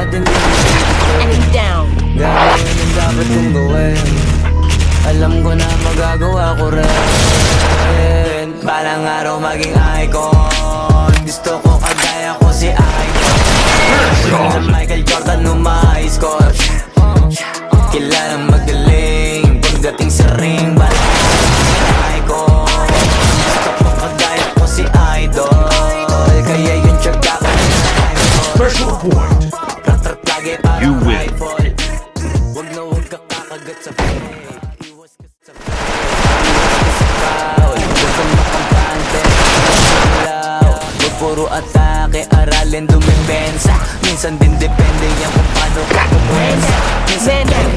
at hindi Enemy down. gagawin ang dapat kong gawin. Alam ko na magagawa ko rin. Balang araw maging icon. Gusto ko kagaya ko si Icon. Sa Michael Jordan score. Kilalang magaling pagdating sa ring. Balang icon. Gusto ko kagaya ko si Idol. Kaya yung tiyaga ko Special point. You win. Wag na wag ka kakagat sa fake. Iwas ka sa foul. Huwag kang makampante. Huwag puro atake, aralin dumipensa. Minsan din depende yan kung paano ka kumwensa. Minsan lang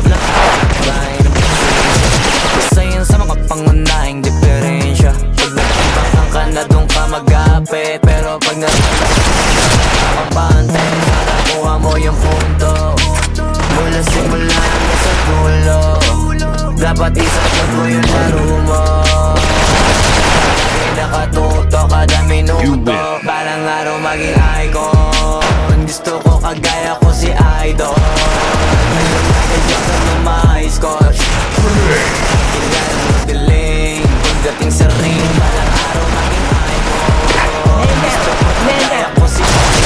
isa yan sa mga pangunahing diferensya. Pag nagpapakang ka na doon ka mag-apit. Pero pag nakapante, nakakuha mo yung punto. Mula simula hanggang sa dulo, dapat isagot mo yung laro mo. Nakatuto kada minuto. Balang araw maging icon. Gusto ko kagaya ko si Idol. Nagdagdagan ng ma-score. Kailangan mo galing pagdating sa ring. Balang araw maging icon. Gusto ko kagaya ko si Idol.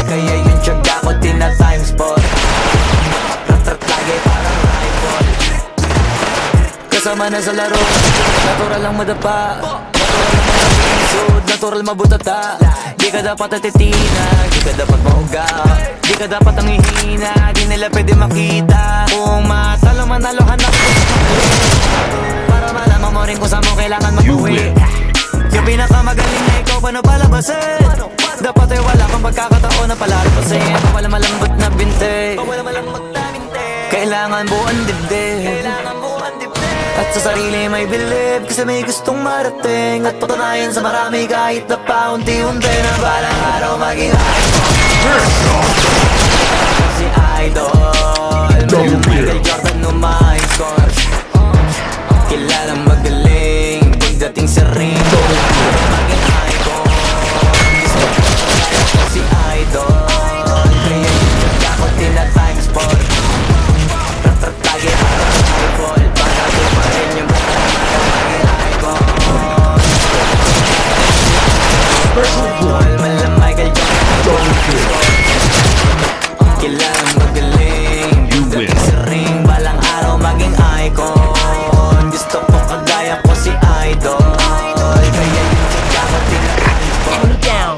Kaya yung tiyaga ko tina-times spot. Rat-rat lagi parang rifle. Kasama na sa laro, natural lang madapa. Natural mabutata. Di ka dapat atitina, di ka dapat mauga. Di ka dapat ang ihina, di nila pwede makita. Kung matalo manalo hanap ko sa mali. Para malaman mo rin kung saan mo kailangan mag-uwi. Yung pinakamagaling na ikaw paano palabasin. Dapat ay wala kang pagkakataon na palalabasin. Wala malambot na binte, kailangan buuan dibdib. At sa sarili may believe, kasi may gustong marating. At patunayan sa marami kahit na paunti-unti. Na balang araw maging icon. Si Idol. Michael Jordan score. Kilalang magaling pagdating sa ring. Maging icon. Gusto ko kagaya ko si Idol. Kaya yung tiyaga ko tina-times spot. Rat-rat lagi parang rifle. Michael Jordan, kailangan magaling pagdating sa ring. Balang araw maging icon. Gusto ko kagaya ko si Idol. Kaya yung tiyaga ko tina-times spot. Enemy down.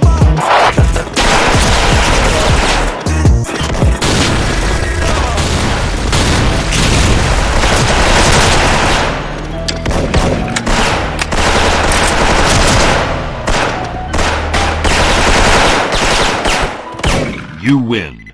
You win.